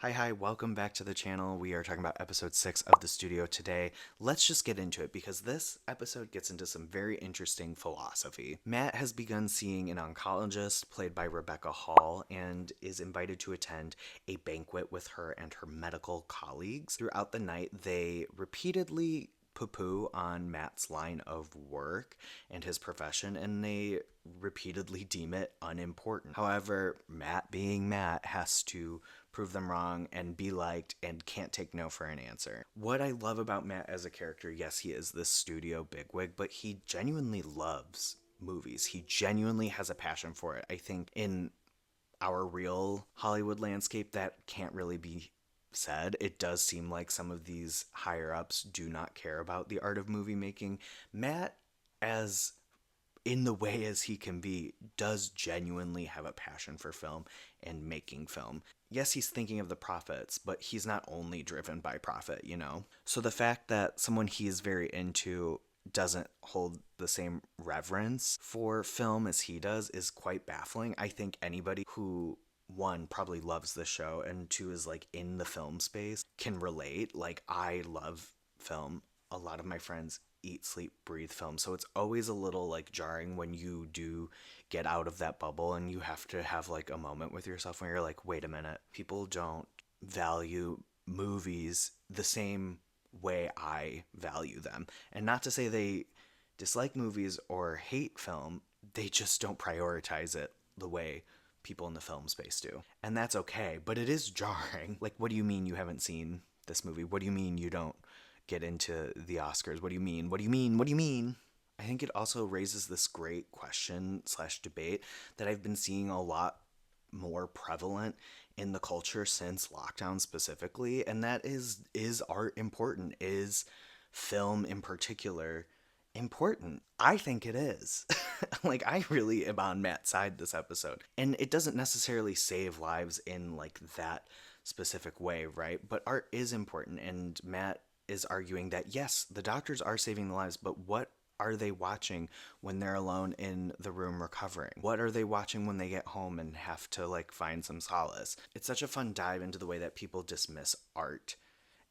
Hi, welcome back to the channel. We are talking about episode 6 of The Studio today. Let's just get into it because this episode gets into some very interesting philosophy. Matt has begun seeing an oncologist played by Rebecca Hall and is invited to attend a banquet with her and her medical colleagues. Throughout the night, they repeatedly poo-poo on Matt's line of work and his profession, and they repeatedly deem it unimportant. However, Matt being Matt has to prove them wrong and be liked and can't take no for an answer. What I love about Matt as a character, yes, he is this studio bigwig, but he genuinely loves movies. He genuinely has a passion for it. I think in our real Hollywood landscape, that can't really be said. It does seem like some of these higher ups do not care about the art of movie making. Matt, as in the way as he can be, does genuinely have a passion for film and making film. Yes, he's thinking of the profits, but he's not only driven by profit, you know? So the fact that someone he's very into doesn't hold the same reverence for film as he does is quite baffling. I think anybody who one probably loves the show and two is like in the film space can relate. Like, I love film. A lot of my friends eat, sleep, breathe film. So it's always a little like jarring when you do get out of that bubble and you have to have like a moment with yourself when you're like, wait a minute, people don't value movies the same way I value them. And not to say they dislike movies or hate film, they just don't prioritize it the way people in the film space do. And that's okay, but it is jarring. Like, what do you mean you haven't seen this movie? What do you mean you don't get into the Oscars? What do you mean? What do you mean? What do you mean? I think it also raises this great question slash debate that I've been seeing a lot more prevalent in the culture since lockdown specifically, and that is art important? Is film in particular important? I think it is. Like, I really am on Matt's side this episode. And it doesn't necessarily save lives in like that specific way, right? But art is important, and Matt is arguing that yes, the doctors are saving the lives, but what are they watching when they're alone in the room recovering? What are they watching when they get home and have to like find some solace? It's such a fun dive into the way that people dismiss art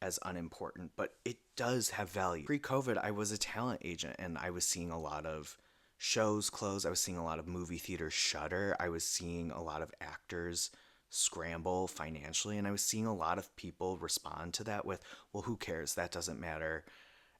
as unimportant, but it does have value. Pre-COVID, I was a talent agent and I was seeing a lot of shows close. I was seeing a lot of movie theaters shutter. I was seeing a lot of actors scramble financially, and I was seeing a lot of people respond to that with, well, who cares? That doesn't matter.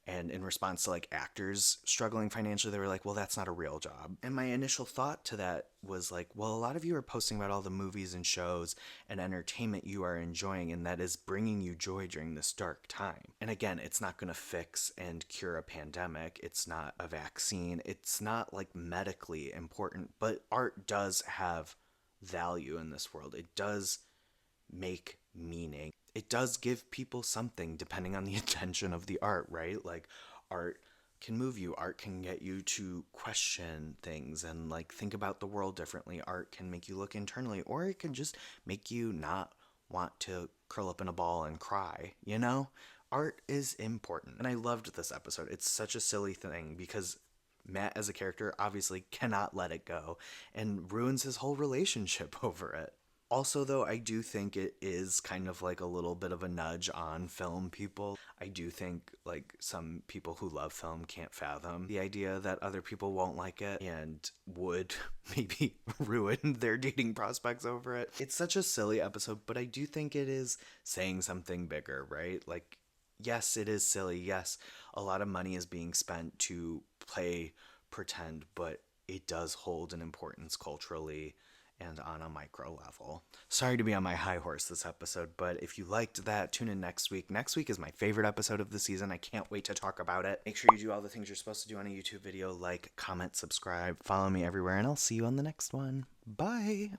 And in response to like actors struggling financially, they were like, well, that's not a real job. And my initial thought to that was like, well, a lot of you are posting about all the movies and shows and entertainment you are enjoying, and that is bringing you joy during this dark time. And again, it's not going to fix and cure a pandemic. It's not a vaccine. It's not like medically important, but art does have value in this world. It does make meaning. It does give people something depending on the intention of the art, right? Like, art can move you. Art can get you to question things and like think about the world differently. Art can make you look internally, or it can just make you not want to curl up in a ball and cry, you know? Art is important. And I loved this episode. It's such a silly thing because Matt as a character obviously cannot let it go and ruins his whole relationship over it. Also, though, I do think it is kind of like a little bit of a nudge on film people. I do think like some people who love film can't fathom the idea that other people won't like it and would maybe ruin their dating prospects over it. It's such a silly episode, but I do think it is saying something bigger, right? Like, yes, it is silly. Yes, a lot of money is being spent to play pretend, but it does hold an importance culturally and on a micro level. Sorry to be on my high horse this episode, but if you liked that, tune in next week. Next week is my favorite episode of the season. I can't wait to talk about it. Make sure you do all the things you're supposed to do on a YouTube video, like, comment, subscribe, follow me everywhere, and I'll see you on the next one. Bye!